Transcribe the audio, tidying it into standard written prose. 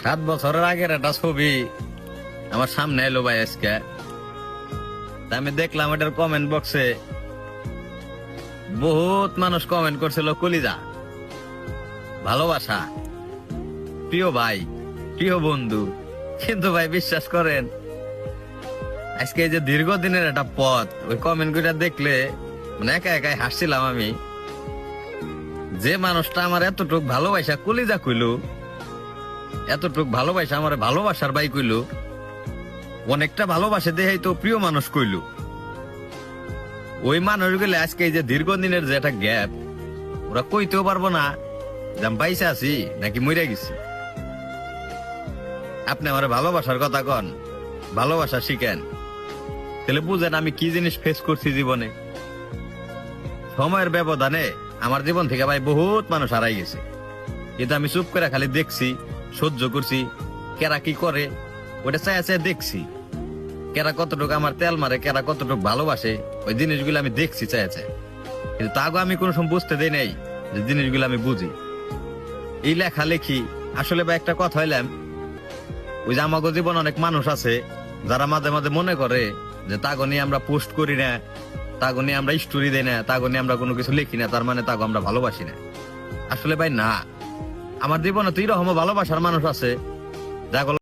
7 বছরের আগের একটা ছবি আমার সামনে এলো ভাই আজকে। তা আমি দেখলাম এটার কমেন্ট বক্সে বহুত মানুষ কমেন্ট করছিল কলিজা, ভালোবাসা, প্রিয় ভাই, প্রিয় বন্ধু। কিন্তু ভাই বিশ্বাস করেন, আজকে এই যে দীর্ঘদিনের একটা পথ, ওই কমেন্ট গুলা দেখলে মানে একা একাই হাসছিলাম আমি। যে মানুষটা আমার এতটুক ভালোবাসা কলিজা কইলো, এতটুক ভালোবাসা আমার ভালোবাসার ভাই কইলো, অনেকটা ভালোবাসে দেখাই তো প্রিয় মানুষ কইলো, ওই মানুষগুলো আজকে এই যে দীর্ঘদিনের যে একটা গ্যাপ, ওরা কইতেও পারবো না যে আমি পাইসা আছি নাকি মরে গেছি। আপনি আমার ভালোবাসার কথা কন, ভালোবাসা শিখেন, তাহলে বুঝেন আমি কি জিনিস ফেস করছি জীবনে। সময়ের ব্যবধানে আমার জীবন থেকে ভাই বহুত মানুষ হারাই গেছে, কিন্তু আমি চুপ করে খালি দেখছি, সহ্য করছি। কেরা কি করে ওটা চাই চাই দেখছি, কেরা কতটুকু আমার তেল মারে, কেরা কতটুকু ভালোবাসে, ওই জিনিসগুলো আমি দেখছি চাই চাই। কিন্তু তাগো আমি কোনো সময় বুঝতে দেই নাই যে জিনিসগুলো আমি বুঝি। এই লেখালেখি আসলে বা একটা কথা হইলাম, ওই যে আমাগো জীবন অনেক মানুষ আছে যারা মাঝে মাঝে মনে করে যে তাগো নিয়ে আমরা পোস্ট করি না, তাগো নিয়ে আমরা স্টোরি দেই না, তাগো নিয়ে আমরা কোনো কিছু লিখি না, তার মানে তাগো আমরা ভালোবাসি না। আসলে ভাই না, আমার জীবনে তো এরকম ভালোবাসার মানুষ আছে যাগো